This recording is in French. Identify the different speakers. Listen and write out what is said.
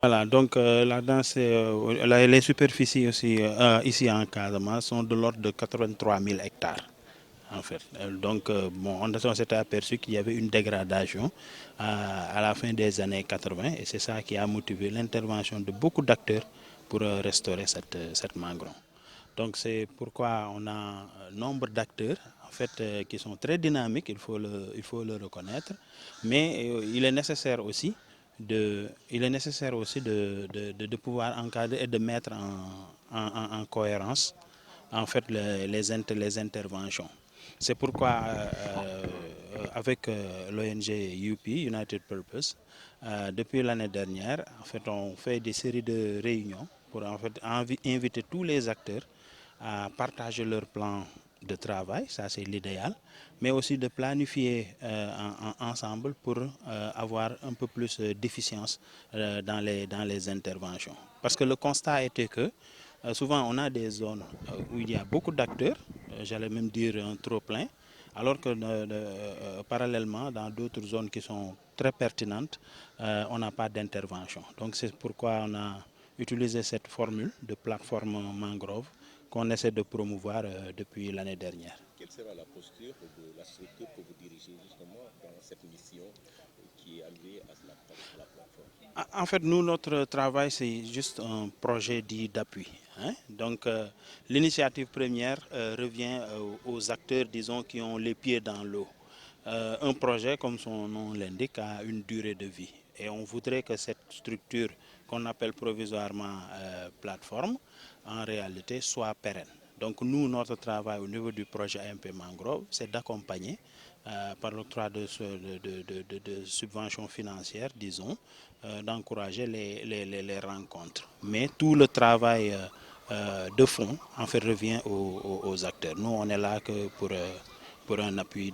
Speaker 1: Voilà, donc là-dedans, les superficies aussi, ici en Casamance sont de l'ordre de 83 000 hectares. En fait. Donc, bon, on s'était aperçu qu'il y avait une dégradation à la fin des années 80 et c'est ça qui a motivé l'intervention de beaucoup d'acteurs pour restaurer cette mangrove. Donc, c'est pourquoi on a nombre d'acteurs en fait, qui sont très dynamiques, il faut le reconnaître, mais il est nécessaire aussi de pouvoir encadrer et de mettre en cohérence en fait les interventions. C'est pourquoi avec l'ONG UP, United Purpose, depuis l'année dernière, en fait, on fait des séries de réunions pour en fait, inviter tous les acteurs à partager leur plan de travail, ça c'est l'idéal, mais aussi de planifier ensemble pour avoir un peu plus d'efficience dans les interventions. Parce que le constat était que souvent on a des zones où il y a beaucoup d'acteurs, j'allais même dire un trop plein, alors que parallèlement dans d'autres zones qui sont très pertinentes, on n'a pas d'intervention. Donc c'est pourquoi on a utilisé cette formule de plateforme mangrove qu'on essaie de promouvoir depuis l'année dernière.
Speaker 2: Quelle sera la posture de la structure que vous dirigez justement dans cette mission qui est allouée à la plateforme?
Speaker 1: En fait, nous, notre travail, c'est juste un projet dit d'appui. Hein? Donc, l'initiative première revient aux acteurs, disons, qui ont les pieds dans l'eau. Un projet, comme son nom l'indique, a une durée de vie. Et on voudrait que cette structure qu'on appelle provisoirement plateforme, en réalité, soit pérenne. Donc nous, notre travail au niveau du projet AMP Mangrove, c'est d'accompagner par l'octroi de subventions financières, disons, d'encourager les rencontres. Mais tout le travail de fond, en fait, revient aux acteurs. Nous, on est là que pour un appui.